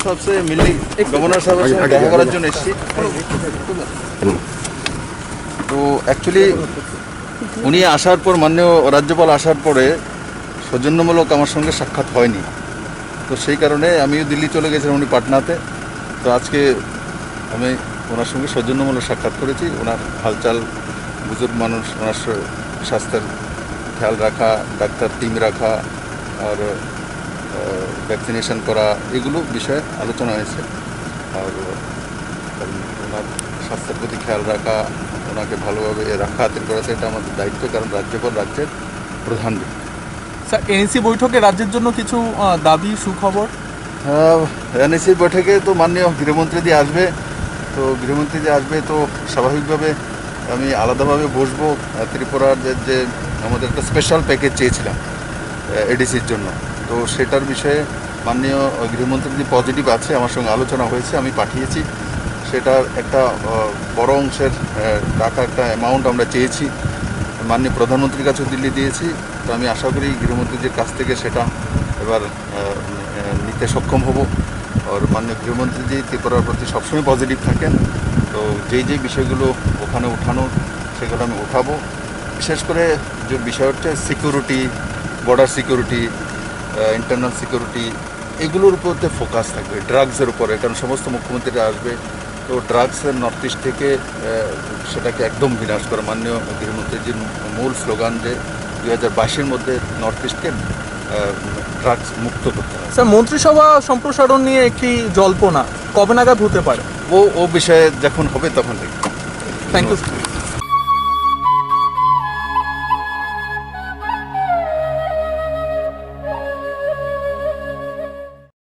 सबसे मिली गवर्नर साहब দেখা করার জন্য এসেছি। তো অ্যাকচুয়ালি উনি আসার পর মাননীয় রাজ্যপাল আসার পরে সৌজন্যমূলক আমার সঙ্গে সাক্ষাৎ হয়নি, তো সেই কারণে আমিও দিল্লি চলে গেছিলাম, উনি পাটনাতে। তো আজকে আমি ওনার সঙ্গে সৌজন্যমূলক সাক্ষাৎ করেছি। ওনার হালচাল, বুজুর্গ মানুষ, ওনার স্বাস্থ্যের খেয়াল রাখা, ডাক্তার টিম রাখা আর ভ্যাকসিনেশন করা, এগুলো বিষয়ে আলোচনা হয়েছে। আর ওনার স্বাস্থ্যের প্রতি খেয়াল রাখা, ওনাকে ভালোভাবে রাখাহাতের করা, এটা আমাদের দায়িত্ব, কারণ রাজ্যপাল রাজ্যের প্রধান ব্যক্তি। স্যার, এনএসি বৈঠকে রাজ্যের জন্য কিছু দাবি, সুখবর? এনএসি বৈঠকে তো মাননীয় গৃহমন্ত্রী আসবে, তো গৃহমন্ত্রী আসবে তো স্বাভাবিকভাবে আমি আলাদাভাবে বসবো। ত্রিপুরার যে আমাদের একটা স্পেশাল প্যাকেজ চেয়েছিলাম এডিসির জন্য, তো সেটার বিষয়ে মাননীয় গৃহমন্ত্রী পজিটিভ আছে, আমার সঙ্গে আলোচনা হয়েছে, আমি পাঠিয়েছি। সেটার একটা বড় অংশের টাকা, একটা অ্যামাউন্ট আমরা চেয়েছি, মাননীয় প্রধানমন্ত্রীর কাছেও দিল্লি দিয়েছি। তো আমি আশা করি গৃহমন্ত্রীর কাছ থেকে সেটা এবার নিতে সক্ষম হব। আর মাননীয় গৃহমন্ত্রী ত্রিপুরার প্রতি সবসময় পজিটিভ থাকেন, তো যেই বিষয়গুলো ওখানে উঠানো সেগুলো আমি উঠাবো। বিশেষ করে যে বিষয় হচ্ছে security, border security, internal security, এগুলোর উপর ফোকাস থাকবে, ড্রাগসের উপরে, কারণ সমস্ত মুখ্যমন্ত্রীরা আসবে। তো ড্রাগসের নর্থ ইস্ট থেকে সেটাকে একদম বিনাশ করা, মাননীয় গৃহমন্ত্রীর যে মূল স্লোগান যে 2022-এর মধ্যে নর্থ ইস্টকে ড্রাগস মুক্ত করতে হবে। স্যার, মন্ত্রিসভা সম্প্রসারণ নিয়ে একটি জল্পনা কবে নাগাদ হতে পারে? ও বিষয়ে যখন হবে তখন দেখব। Thank you.